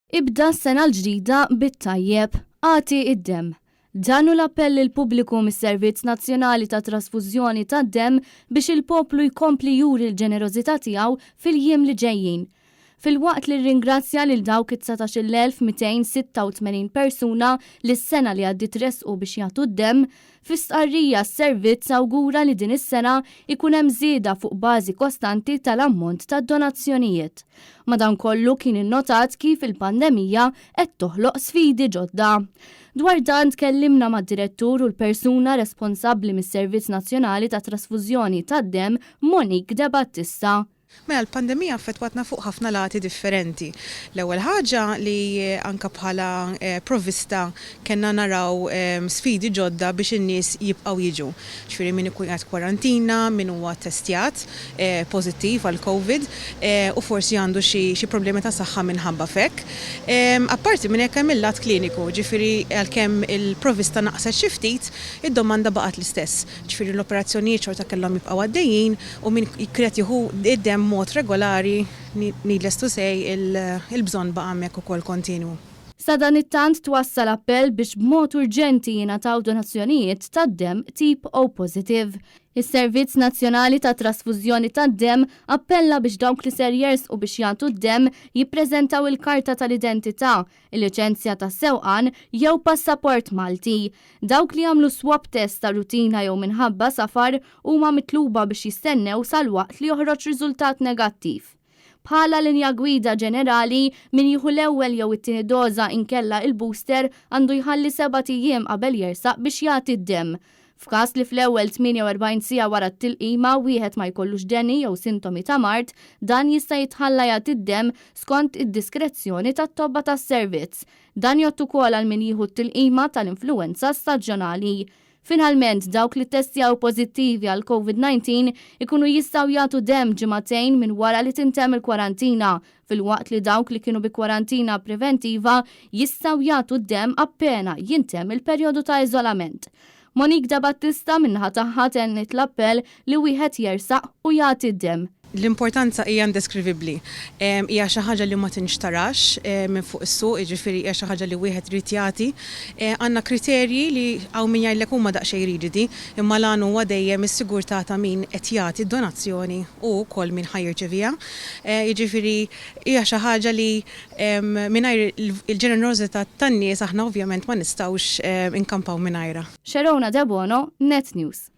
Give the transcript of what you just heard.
Ibda s-sena l-ġdida bit-tajjeb, għati id-dem. Dan hu l-appell il-pubbliku mis-Servizz Nazzjonali ta' Trasfużjoni tad-Dem biex il-poplu jkompli juri l-ġenerożità tiegħu fil-jiem li ġejjin. Fil-waqt li ringrazzja lil dawk 19,286 persuna li s-sena li għaddit resqu biex jagħtu d-dem, fis-stqarrija s-servizz awgura li din is-sena ikun hemm żieda fuq bażi kostanti tal-ammont tad-donazzjonijiet. Madankollu kien innotat kif il-pandemija qed toħloq sfidi ġodda. Dwar dan tkellimna mad-direttur u l-persuna responsabbli mis-Servizz Nazzjonali ta' Trasfużjoni tad-Dem, Monique De Battista. Mela l-pandemija affettwatna fuq ħafna lati differenti. L-ewwel ħaġa li anka bħala provvista kellna naraw sfidi ġodda biex in-nies jibqgħu jiġu. Ġifieri min ikun qed kwarantina, min huwa testjat pożittiv għal COVID u forsi għandu xi problemi ta' saħħa minħabba fek. Apparti minn hekk hemm il-lat kliniku, ġifieri għalkemm il-provvista naqset xi ftit, id-domanda baqgħet l-istess. Ġifieri l-operazzjonijiet xorta kellhom jibqgħu għaddejjin u min jkred jieħu id-dem mod regolari, needless to say, il-bżonn baqa' hemmhekk ukoll kontinu. Sa dan it-tant twassal appell biex b'mod urġenti jingħataw donazzjonijiet tad-dem tip O positive. Is-Servizz Nazzjonali ta' Trasfużjoni tad-Dem appella biex dawk li ser jersqu biex jagħtu d-dem jippreżentaw il-karta tal-identità, il-liċenzja tas-sewqan jew passaport Malti. Dawk li jagħmlu swab test ta' rutina jew minħabba safar huma mitluba biex jistennew salwaqt li joħroġ riżultat negattiv. Bħala linja gwida ġenerali min jieħu l-ewwel jew it-tieni doża inkella il-booster għandu jħalli 7 ijiem qabel jersaq biex jagħti d-dem. F'każ li fl-ewwel 48 siegħa wara t-tilqima wieħed ma jkollux deni jew sintomi ta' mart, dan jista' jitħalla jagħti d-dem skont id-diskrezzjoni tat-tobba tas-servizz. Dan jgħod ukoll għal min jieħu t-tilqima tal-influwenza staġjonali. Finalment, dawk li testjaw pożittivi għal COVID-19 ikunu jistgħu jagħtu dem ġimagħtejn minn wara li tintemm il-kwarantina, fil-waqt li dawk li kienu bi kwarantina preventiva jistgħu jagħtu dem appena jintemm il-perjodu ta' iżolament. Monique De Battista minnaħa tagħha tennet l-appell li wieħed jersaq u jagħti d-dem. L-importanza hija indeskrivibbli. Hija xi ħaġa li ma tinxtarax minn fuq is-suq, jiġifieri hija xi ħaġa li wieħed rid jagħti. Għandna kriterji li hawn min jgħidlek huma daqsxejn rigidi, imma lan huwa dejjem is-sigurtà ta' min qed jagħti d-donazzjoni u wkoll min ħajjirċeviha. Jiġifieri hija xi ħaġa li mingħajr il-ġenerożità tan-nies aħna ovvjament ma nistgħux inkampaw mingħajrha. Xerona De Bono, Net News.